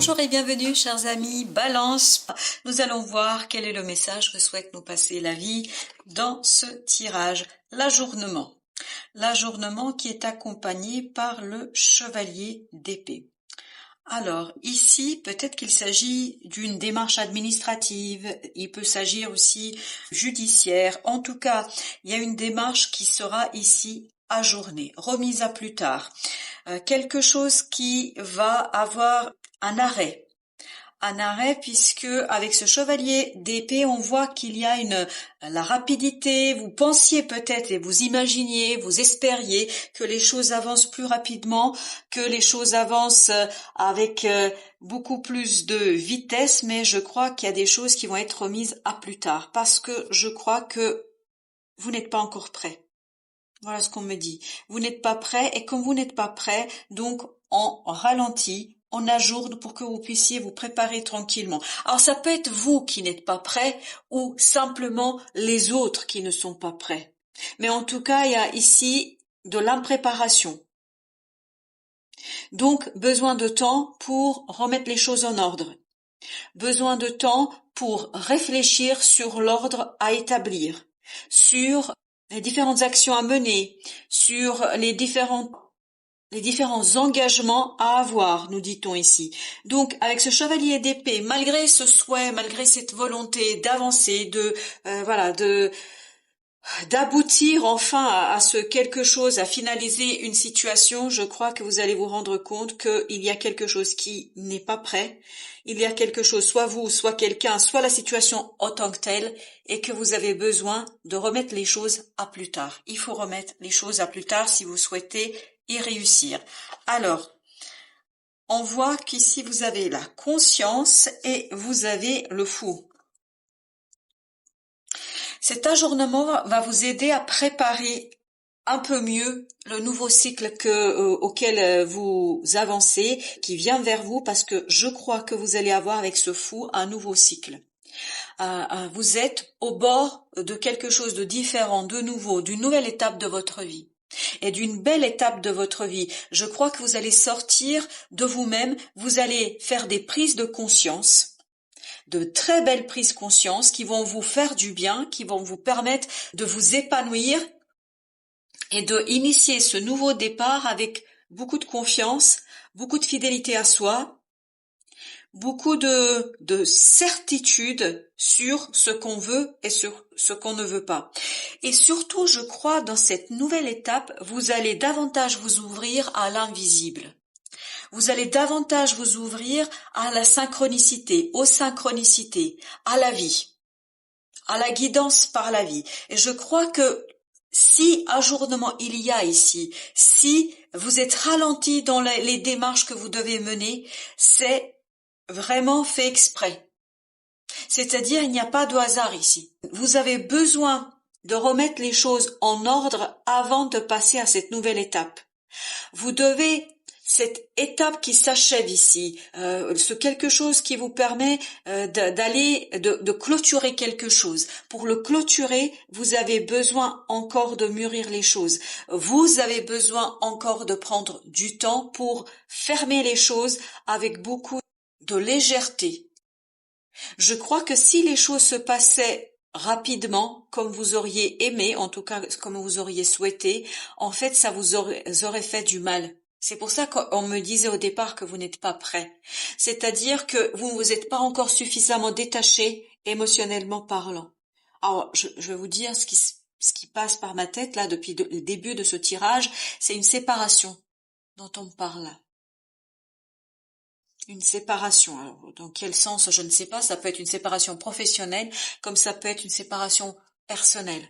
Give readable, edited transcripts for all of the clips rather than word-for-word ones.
Bonjour et bienvenue chers amis Balance. Nous allons voir quel est le message que souhaite nous passer la vie dans ce tirage. L'ajournement. L'ajournement qui est accompagné par le chevalier d'épée. Alors ici, peut-être qu'il s'agit d'une démarche administrative, il peut s'agir aussi judiciaire. En tout cas, il y a une démarche qui sera ici ajournée, remise à plus tard. Quelque chose qui va avoir un arrêt puisque avec ce chevalier d'épée, on voit qu'il y a la rapidité. Vous pensiez peut-être et vous imaginiez, vous espériez que les choses avancent plus rapidement, que les choses avancent avec beaucoup plus de vitesse, mais je crois qu'il y a des choses qui vont être remises à plus tard parce que je crois que vous n'êtes pas encore prêt. Voilà ce qu'on me dit. Vous n'êtes pas prêt et comme vous n'êtes pas prêt, donc on ralentit, on ajourne pour que vous puissiez vous préparer tranquillement. Alors ça peut être vous qui n'êtes pas prêt ou simplement les autres qui ne sont pas prêts. Mais en tout cas, il y a ici de l'impréparation. Donc, besoin de temps pour remettre les choses en ordre. Besoin de temps pour réfléchir sur l'ordre à établir, sur les différentes actions à mener, sur les différents engagements à avoir, nous dit-on ici. Donc, avec ce chevalier d'épée, malgré ce souhait, malgré cette volonté d'avancer, d'aboutir enfin à ce quelque chose, à finaliser une situation, je crois que vous allez vous rendre compte qu'il y a quelque chose qui n'est pas prêt. Il y a quelque chose, soit vous, soit quelqu'un, soit la situation en tant que telle, et que vous avez besoin de remettre les choses à plus tard. Il faut remettre les choses à plus tard si vous souhaitez y réussir. Alors, on voit qu'ici vous avez la conscience et vous avez le fou. Cet ajournement va vous aider à préparer un peu mieux le nouveau cycle auquel vous avancez, qui vient vers vous, parce que je crois que vous allez avoir avec ce fou un nouveau cycle. Vous êtes au bord de quelque chose de différent, de nouveau, d'une nouvelle étape de votre vie. Et d'une belle étape de votre vie. Je crois que vous allez sortir de vous-même, vous allez faire des prises de conscience, de très belles prises de conscience qui vont vous faire du bien, qui vont vous permettre de vous épanouir et de initier ce nouveau départ avec beaucoup de confiance, beaucoup de fidélité à soi, beaucoup de certitude sur ce qu'on veut et sur ce qu'on ne veut pas. Et surtout, je crois, dans cette nouvelle étape, vous allez davantage vous ouvrir à l'invisible. Vous allez davantage vous ouvrir à la synchronicité, aux synchronicités, à la vie, à la guidance par la vie. Et je crois que si ajournement il y a ici, si vous êtes ralenti dans les démarches que vous devez mener, c'est vraiment fait exprès. C'est-à-dire, il n'y a pas de hasard ici. Vous avez besoin de remettre les choses en ordre avant de passer à cette nouvelle étape. Vous devez, cette étape qui s'achève ici, ce quelque chose qui vous permet de clôturer quelque chose. Pour le clôturer, vous avez besoin encore de mûrir les choses. Vous avez besoin encore de prendre du temps pour fermer les choses avec beaucoup de légèreté. Je crois que si les choses se passaient rapidement, comme vous auriez aimé, en tout cas comme vous auriez souhaité, en fait ça vous aurait fait du mal. C'est pour ça qu'on me disait au départ que vous n'êtes pas prêt. C'est-à-dire que vous ne vous êtes pas encore suffisamment détaché émotionnellement parlant. Alors, je vais vous dire ce qui passe par ma tête là depuis le début de ce tirage, c'est une séparation dont on me parle là. Une séparation. Alors, dans quel sens, je ne sais pas. Ça peut être une séparation professionnelle, comme ça peut être une séparation personnelle.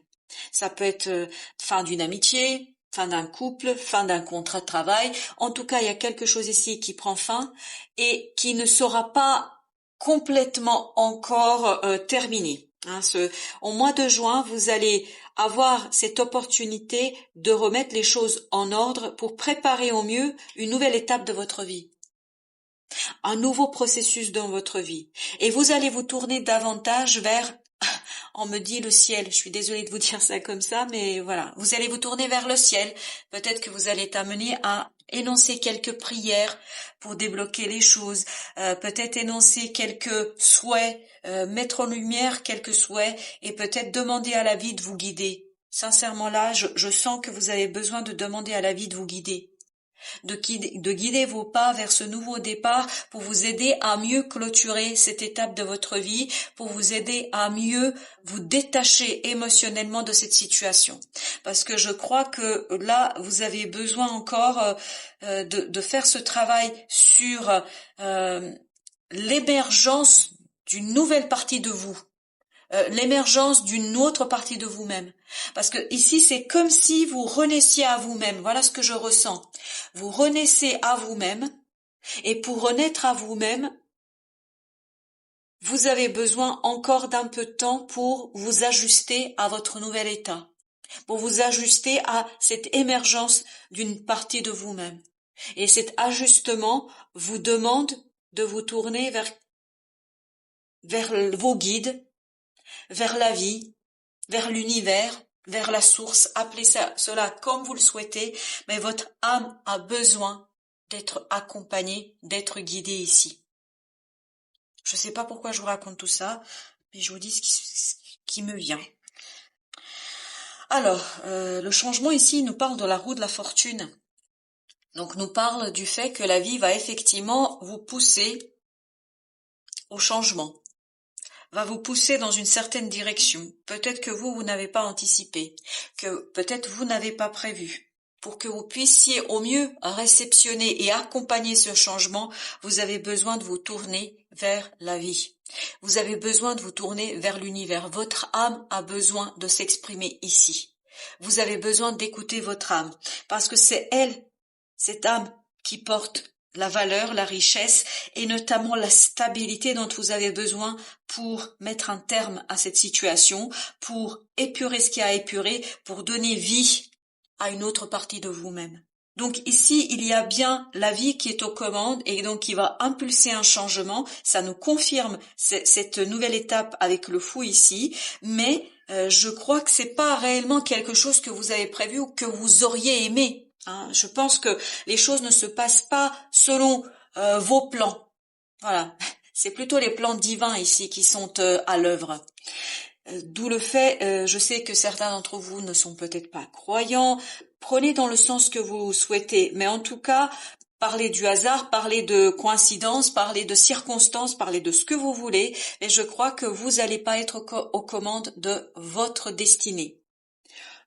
Ça peut être fin d'une amitié, fin d'un couple, fin d'un contrat de travail. En tout cas, il y a quelque chose ici qui prend fin et qui ne sera pas complètement encore terminé. Au mois de juin, vous allez avoir cette opportunité de remettre les choses en ordre pour préparer au mieux une nouvelle étape de votre vie. Un nouveau processus dans votre vie. Et vous allez vous tourner davantage vers On me dit le ciel. Je suis désolée de vous dire ça comme ça, mais voilà. Vous allez vous tourner vers le ciel. Peut-être que vous allez être amené à énoncer quelques prières pour débloquer les choses. Peut-être énoncer quelques souhaits, mettre en lumière quelques souhaits et peut-être demander à la vie de vous guider. Sincèrement là, je sens que vous avez besoin de demander à la vie de vous guider. De guider vos pas vers ce nouveau départ pour vous aider à mieux clôturer cette étape de votre vie, pour vous aider à mieux vous détacher émotionnellement de cette situation. Parce que je crois que là, vous avez besoin encore de faire ce travail sur l'émergence d'une nouvelle partie de vous. L'émergence d'une autre partie de vous-même. Parce que ici, c'est comme si vous renaissiez à vous-même. Voilà ce que je ressens. Vous renaissez à vous-même, et pour renaître à vous-même, vous avez besoin encore d'un peu de temps pour vous ajuster à votre nouvel état, pour vous ajuster à cette émergence d'une partie de vous-même. Et cet ajustement vous demande de vous tourner vers vos guides, vers la vie, vers l'univers, vers la source, appelez cela comme vous le souhaitez, mais votre âme a besoin d'être accompagnée, d'être guidée ici. Je ne sais pas pourquoi je vous raconte tout ça, mais je vous dis ce qui me vient. Alors, le changement ici nous parle de la roue de la fortune. Donc nous parle du fait que la vie va effectivement vous pousser au changement, va vous pousser dans une certaine direction. Peut-être que vous n'avez pas anticipé, que peut-être vous n'avez pas prévu. Pour que vous puissiez au mieux réceptionner et accompagner ce changement, vous avez besoin de vous tourner vers la vie. Vous avez besoin de vous tourner vers l'univers. Votre âme a besoin de s'exprimer ici. Vous avez besoin d'écouter votre âme, parce que c'est elle, cette âme, qui porte la valeur, la richesse et notamment la stabilité dont vous avez besoin pour mettre un terme à cette situation, pour épurer ce qui a épuré, pour donner vie à une autre partie de vous-même. Donc ici, il y a bien la vie qui est aux commandes et donc qui va impulser un changement. Ça nous confirme cette nouvelle étape avec le fou ici, mais je crois que c'est pas réellement quelque chose que vous avez prévu ou que vous auriez aimé. Je pense que les choses ne se passent pas selon vos plans. Voilà, c'est plutôt les plans divins ici qui sont à l'œuvre. D'où le fait, je sais que certains d'entre vous ne sont peut-être pas croyants, prenez dans le sens que vous souhaitez, mais en tout cas, parlez du hasard, parlez de coïncidence, parlez de circonstances, parlez de ce que vous voulez, mais je crois que vous n'allez pas être aux commandes de votre destinée,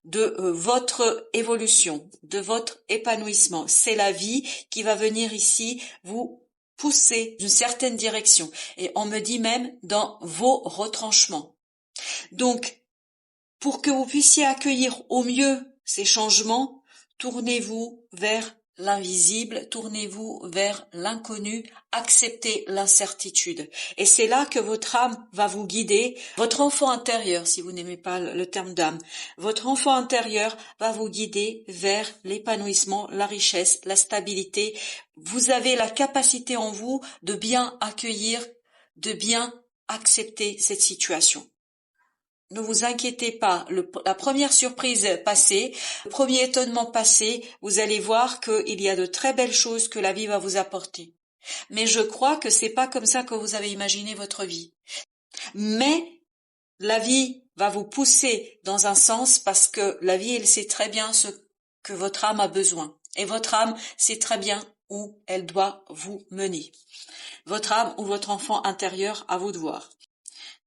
de votre évolution, de votre épanouissement. C'est la vie qui va venir ici vous pousser d'une certaine direction, et on me dit même dans vos retranchements. Donc, pour que vous puissiez accueillir au mieux ces changements, tournez-vous vers l'invisible, tournez-vous vers l'inconnu, acceptez l'incertitude. Et c'est là que votre âme va vous guider, votre enfant intérieur, si vous n'aimez pas le terme d'âme, votre enfant intérieur va vous guider vers l'épanouissement, la richesse, la stabilité. Vous avez la capacité en vous de bien accueillir, de bien accepter cette situation. Ne vous inquiétez pas, la première surprise passée, le premier étonnement passé, vous allez voir qu'il y a de très belles choses que la vie va vous apporter. Mais je crois que c'est pas comme ça que vous avez imaginé votre vie. Mais la vie va vous pousser dans un sens parce que la vie, elle sait très bien ce que votre âme a besoin. Et votre âme sait très bien où elle doit vous mener. Votre âme ou votre enfant intérieur, à vous de voir.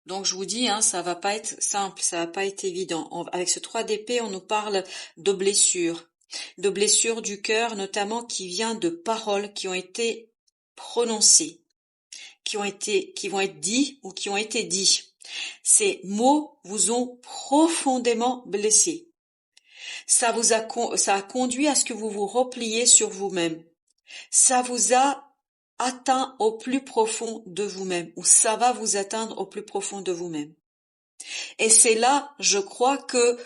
Donc je vous dis, ça va pas être simple, ça va pas être évident. Avec ce 3 d'épée, on nous parle de blessures du cœur, notamment qui vient de paroles qui ont été prononcées, qui vont être dits ou qui ont été dits. Ces mots vous ont profondément blessé. Ça a conduit à ce que vous vous repliez sur vous-même. Ça vous a atteint au plus profond de vous-même, ou ça va vous atteindre au plus profond de vous-même. Et c'est là, je crois que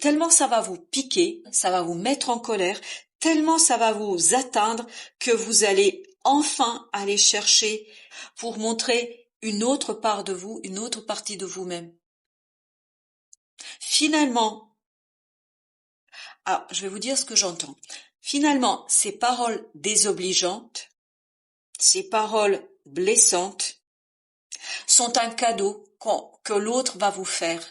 tellement ça va vous piquer, ça va vous mettre en colère, tellement ça va vous atteindre que vous allez enfin aller chercher pour montrer une autre part de vous, une autre partie de vous-même. Finalement, je vais vous dire ce que j'entends. Finalement, ces paroles désobligeantes, ces paroles blessantes, sont un cadeau que l'autre va vous faire.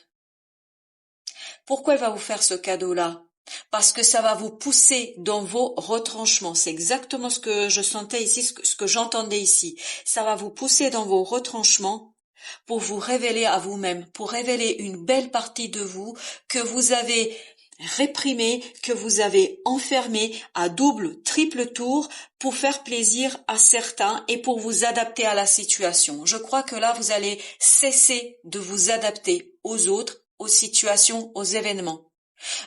Pourquoi elle va vous faire ce cadeau-là? Parce que ça va vous pousser dans vos retranchements. C'est exactement ce que je sentais ici, ce que j'entendais ici. Ça va vous pousser dans vos retranchements pour vous révéler à vous-même, pour révéler une belle partie de vous que vous avez réprimée, que vous avez enfermée à double, triple tour pour faire plaisir à certains et pour vous adapter à la situation. Je crois que là, vous allez cesser de vous adapter aux autres, aux situations, aux événements.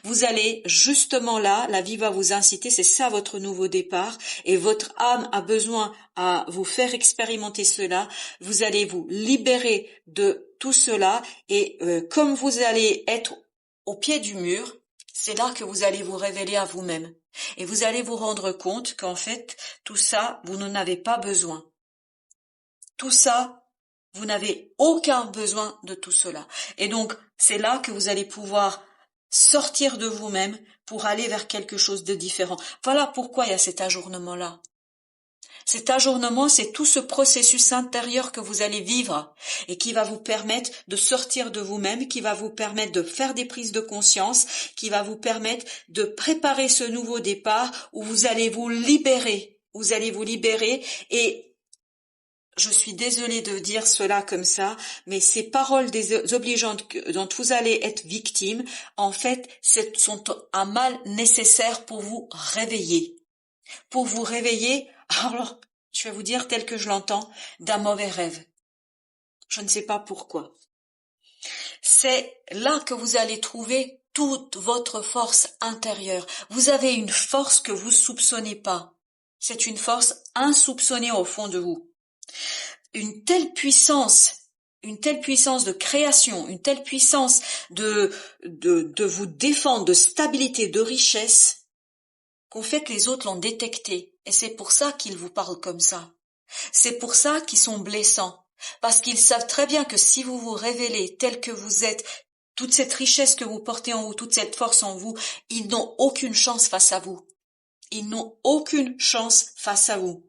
Vous allez justement là, la vie va vous inciter, c'est ça votre nouveau départ, et votre âme a besoin à vous faire expérimenter cela. Vous allez vous libérer de tout cela, et comme vous allez être au pied du mur, c'est là que vous allez vous révéler à vous-même. Et vous allez vous rendre compte qu'en fait, tout ça, vous n'en avez pas besoin. Tout ça, vous n'avez aucun besoin de tout cela. Et donc, c'est là que vous allez pouvoir sortir de vous-même pour aller vers quelque chose de différent. Voilà pourquoi il y a cet ajournement-là. Cet ajournement, c'est tout ce processus intérieur que vous allez vivre et qui va vous permettre de sortir de vous-même, qui va vous permettre de faire des prises de conscience, qui va vous permettre de préparer ce nouveau départ où vous allez vous libérer. Vous allez vous libérer et je suis désolée de dire cela comme ça, mais ces paroles désobligeantes dont vous allez être victime, en fait, sont un mal nécessaire pour vous réveiller. Pour vous réveiller, alors, je vais vous dire tel que je l'entends, d'un mauvais rêve. Je ne sais pas pourquoi. C'est là que vous allez trouver toute votre force intérieure. Vous avez une force que vous soupçonnez pas. C'est une force insoupçonnée au fond de vous. Une telle puissance de création, une telle puissance de vous défendre, de stabilité, de richesse, qu'en fait les autres l'ont détecté. Et c'est pour ça qu'ils vous parlent comme ça. C'est pour ça qu'ils sont blessants. Parce qu'ils savent très bien que si vous vous révélez tel que vous êtes, toute cette richesse que vous portez en vous, toute cette force en vous, ils n'ont aucune chance face à vous. Ils n'ont aucune chance face à vous.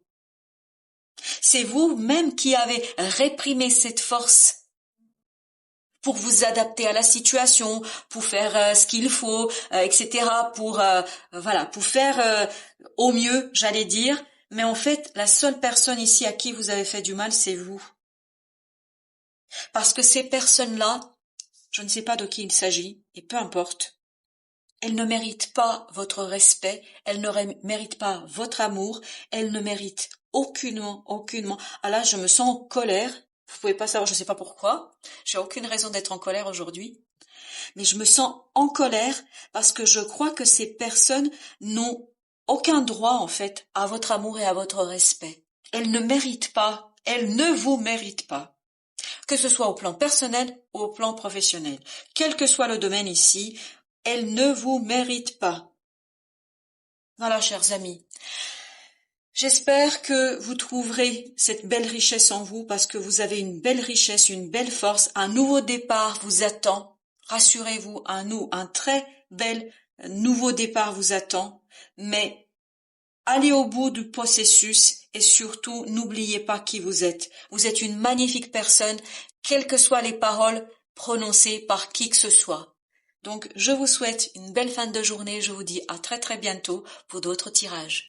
C'est vous-même qui avez réprimé cette force pour vous adapter à la situation, pour faire ce qu'il faut, etc. Pour faire au mieux, j'allais dire. Mais en fait, la seule personne ici à qui vous avez fait du mal, c'est vous. Parce que ces personnes-là, je ne sais pas de qui il s'agit, et peu importe, elles ne méritent pas votre respect, elles ne méritent pas votre amour, elles ne méritent aucunement. Ah là, je me sens en colère. Vous pouvez pas savoir, je ne sais pas pourquoi. J'ai aucune raison d'être en colère aujourd'hui. Mais je me sens en colère parce que je crois que ces personnes n'ont aucun droit, en fait, à votre amour et à votre respect. Elles ne méritent pas. Elles ne vous méritent pas. Que ce soit au plan personnel ou au plan professionnel. Quel que soit le domaine ici, elles ne vous méritent pas. Voilà, chers amis. J'espère que vous trouverez cette belle richesse en vous parce que vous avez une belle richesse, une belle force. Un nouveau départ vous attend. Rassurez-vous, un très bel nouveau départ vous attend. Mais allez au bout du processus et surtout n'oubliez pas qui vous êtes. Vous êtes une magnifique personne, quelles que soient les paroles prononcées par qui que ce soit. Donc je vous souhaite une belle fin de journée, je vous dis à très très bientôt pour d'autres tirages.